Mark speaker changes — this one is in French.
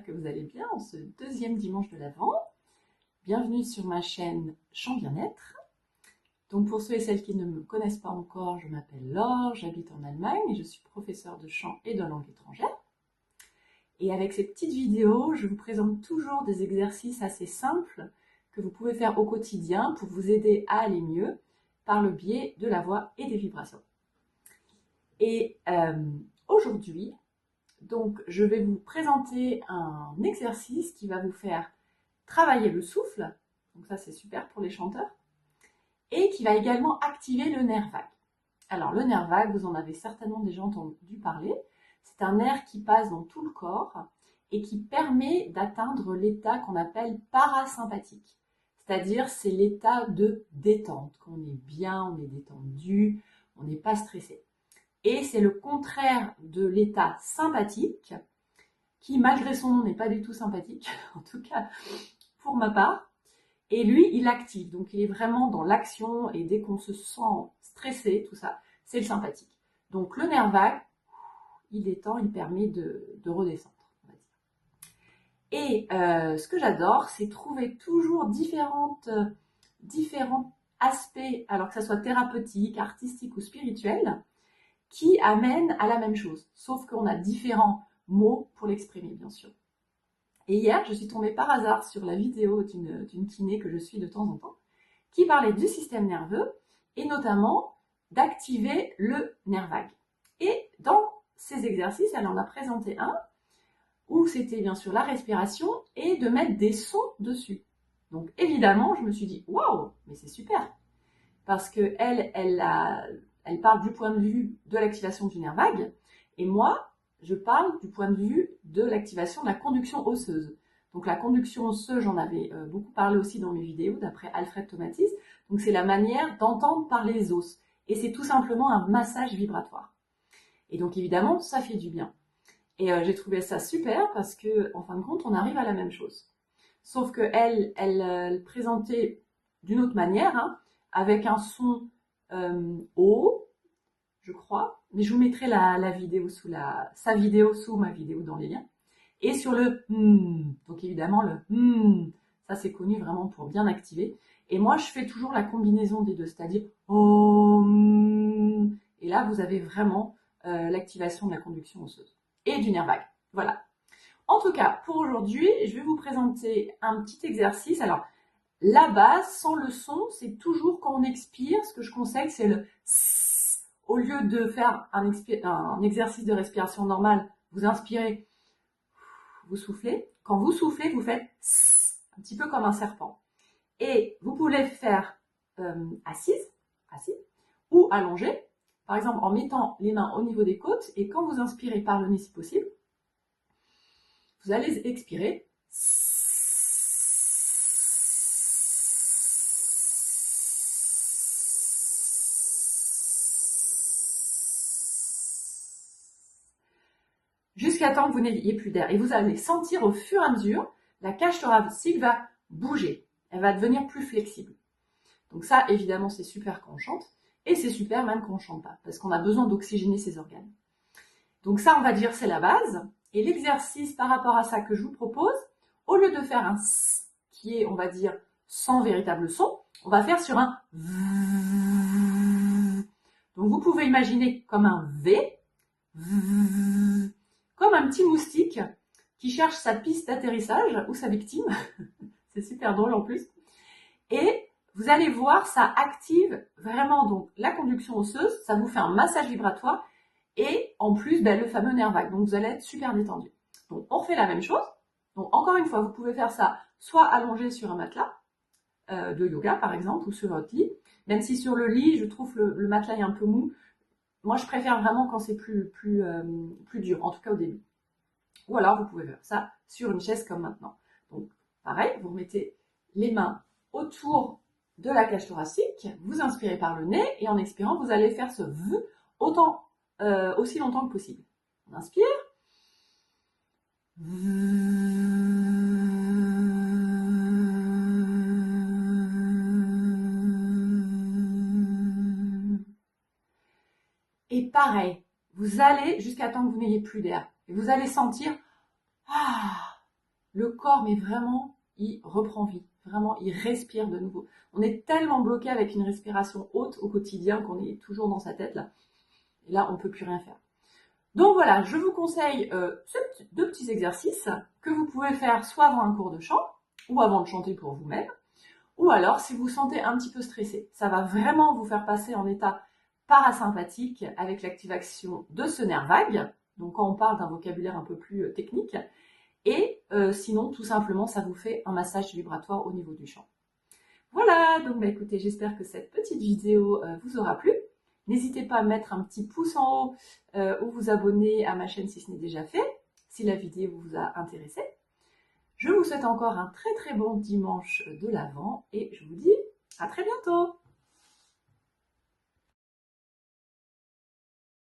Speaker 1: que vous allez bien en ce deuxième dimanche de l'Avent. Bienvenue sur ma chaîne Chant Bien-être. Donc pour ceux et celles qui ne me connaissent pas encore, je m'appelle Laure, j'habite en Allemagne et je suis professeure de chant et de langue étrangère. Et avec ces petites vidéos, je vous présente toujours des exercices assez simples que vous pouvez faire au quotidien pour vous aider à aller mieux par le biais de la voix et des vibrations. Et aujourd'hui, donc, je vais vous présenter un exercice qui va vous faire travailler le souffle, donc ça c'est super pour les chanteurs, et qui va également activer le nerf vague. Alors le nerf vague, vous en avez certainement déjà entendu parler, c'est un nerf qui passe dans tout le corps et qui permet d'atteindre l'état qu'on appelle parasympathique, c'est-à-dire c'est l'état de détente, quand on est bien, on est détendu, on n'est pas stressé. Et c'est le contraire de l'état sympathique, qui malgré son nom n'est pas du tout sympathique, en tout cas pour ma part. Et lui, il active, donc il est vraiment dans l'action, et dès qu'on se sent stressé, tout ça, c'est le sympathique. Donc le nerf vague, il détend, il permet de redescendre, on va dire. Et ce que j'adore, c'est trouver toujours différents aspects, alors que ça soit thérapeutique, artistique ou spirituel, qui amène à la même chose, sauf qu'on a différents mots pour l'exprimer, bien sûr. Et hier, je suis tombée par hasard sur la vidéo d'une kiné que je suis de temps en temps, qui parlait du système nerveux, et notamment d'activer le nerf vague. Et dans ces exercices, elle en a présenté un, où c'était bien sûr la respiration, et de mettre des sons dessus. Donc évidemment, je me suis dit, waouh, mais c'est super, parce que elle parle du point de vue de l'activation du nerf vague, et moi, je parle du point de vue de l'activation de la conduction osseuse. Donc la conduction osseuse, j'en avais beaucoup parlé aussi dans mes vidéos, d'après Alfred Tomatis. Donc c'est la manière d'entendre par les os. Et c'est tout simplement un massage vibratoire. Et donc évidemment, ça fait du bien. Et j'ai trouvé ça super parce que, en fin de compte, on arrive à la même chose. Sauf qu'elle présentait d'une autre manière, hein, avec un son haut, je crois, mais je vous mettrai la vidéo sa vidéo sous ma vidéo dans les liens. Et sur le donc évidemment le ça c'est connu vraiment pour bien activer. Et moi je fais toujours la combinaison des deux, c'est-à-dire et là vous avez vraiment l'activation de la conduction osseuse et du nerf vague. Voilà. En tout cas, pour aujourd'hui, je vais vous présenter un petit exercice. Alors, la base, sans le son, c'est toujours quand on expire, ce que je conseille, c'est le S. Au lieu de faire un exercice de respiration normale, vous inspirez, vous soufflez. Quand vous soufflez, vous faites S, un petit peu comme un serpent. Et vous pouvez le faire assis, ou allongé, par exemple en mettant les mains au niveau des côtes, et quand vous inspirez par le nez si possible, vous allez expirer. Jusqu'à temps que vous n'ayez plus d'air. Et vous allez sentir au fur et à mesure, la cage thoracique va bouger. Elle va devenir plus flexible. Donc ça, évidemment, c'est super quand on chante. Et c'est super même quand on ne chante pas, parce qu'on a besoin d'oxygéner ses organes. Donc ça, on va dire, c'est la base. Et l'exercice par rapport à ça que je vous propose, au lieu de faire un S, qui est, on va dire, sans véritable son, on va faire sur un V. Donc vous pouvez imaginer comme un V, comme un petit moustique qui cherche sa piste d'atterrissage ou sa victime. C'est super drôle en plus. Et vous allez voir, ça active vraiment donc la conduction osseuse, ça vous fait un massage vibratoire et en plus le fameux nerf vague. Donc vous allez être super détendu. Donc on refait la même chose. Donc encore une fois, vous pouvez faire ça soit allongé sur un matelas de yoga par exemple, ou sur votre lit. Même si sur le lit, je trouve le matelas est un peu mou. Moi, je préfère vraiment quand c'est plus dur, en tout cas au début. Ou alors, vous pouvez faire ça sur une chaise comme maintenant. Donc, pareil, vous remettez les mains autour de la cage thoracique, vous inspirez par le nez, et en expirant, vous allez faire ce V aussi longtemps que possible. On inspire. Et pareil, vous allez jusqu'à temps que vous n'ayez plus d'air. Et vous allez sentir le corps, mais vraiment, il reprend vie. Vraiment, il respire de nouveau. On est tellement bloqué avec une respiration haute au quotidien qu'on est toujours dans sa tête là. Et là, on ne peut plus rien faire. Donc voilà, je vous conseille ces deux petits exercices que vous pouvez faire soit avant un cours de chant ou avant de chanter pour vous-même, ou alors si vous vous sentez un petit peu stressé. Ça va vraiment vous faire passer en état parasympathique avec l'activation de ce nerf vague. Donc quand on parle d'un vocabulaire un peu plus technique, et sinon tout simplement ça vous fait un massage vibratoire au niveau du chant. Voilà, donc bah, écoutez, j'espère que cette petite vidéo vous aura plu. N'hésitez pas à mettre un petit pouce en haut ou vous abonner à ma chaîne si ce n'est déjà fait, si la vidéo vous a intéressé. Je vous souhaite encore un très très bon dimanche de l'Avent et je vous dis à très bientôt.